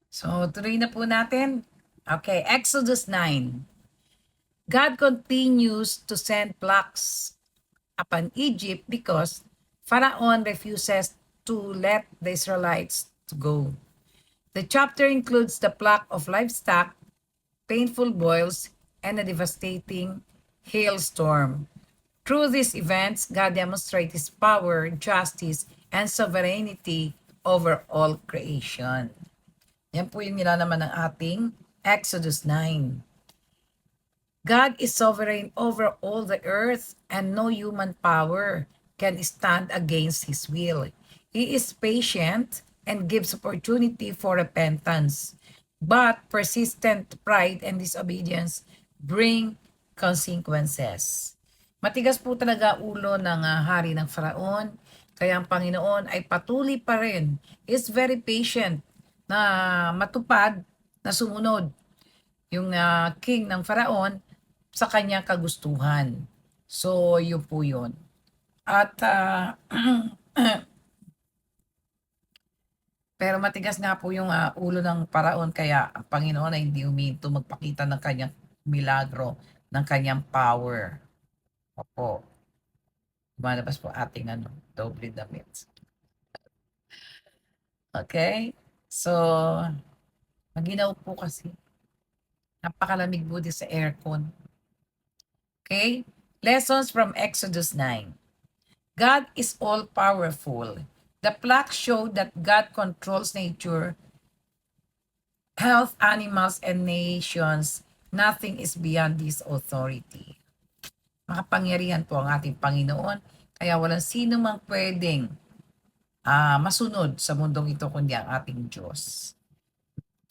So, tuloy na po natin. Okay, Exodus 9. God continues to send plagues upon Egypt because Pharaoh refuses to let the Israelites to go. The chapter includes the plague of livestock, painful boils, and a devastating hailstorm. Through these events, God demonstrates His power, justice, and sovereignty over all creation. Yan po yung nilalaman ng ating Exodus 9. God is sovereign over all the earth and no human power can stand against His will. He is patient and gives opportunity for repentance. But persistent pride and disobedience bring consequences. Matigas po talaga ulo ng hari ng Faraon. Kaya ang Panginoon ay patuloy pa rin. He is very patient na matupad, na sumunod yung king ng Faraon sa kanyang kagustuhan. So, yun po yun. At, pero matigas nga po yung ulo ng Faraon kaya ang Panginoon ay hindi huminto magpakita ng kanyang milagro, ng kanyang power. Opo. Lumalabas po ating doble damit. Okay? So, maginaw po kasi. Napakalamig po din sa aircon. Okay? Lessons from Exodus 9. God is all-powerful. The plaque showed that God controls nature, health, animals, and nations. Nothing is beyond His authority. Makapangyarihan po ang ating Panginoon, kaya walang sino mang pwedeng masunod sa mundong ito kundi ang ating Diyos.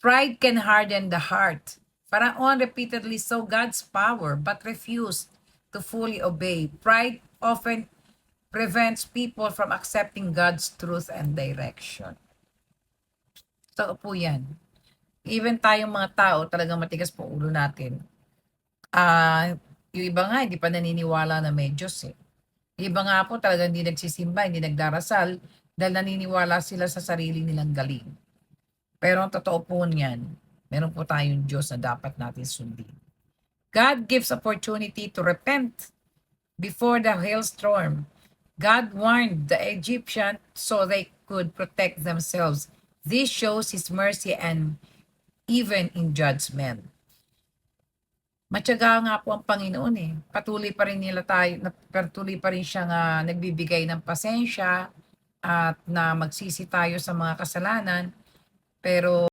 Pride can harden the heart. Pharaoh repeatedly saw God's power but refused to fully obey. Pride often prevents people from accepting God's truth and direction. Totoo po yan. Even tayong mga tao, talagang matigas po ulo natin. Yung iba nga, hindi pa naniniwala na may Diyos eh. Yung iba nga po talagang hindi nagsisimba, hindi nagdarasal dahil naniniwala sila sa sarili nilang galing. Pero ang totoo po niyan, meron po tayong Diyos na dapat natin sundin. God gives opportunity to repent before the hailstorm. God warned the Egyptians so they could protect themselves. This shows His mercy and even in judgment. Matyaga nga po ang Panginoon eh. Patuloy pa rin patuloy pa rin siyang nagbibigay ng pasensya at na magsisi tayo sa mga kasalanan. Pero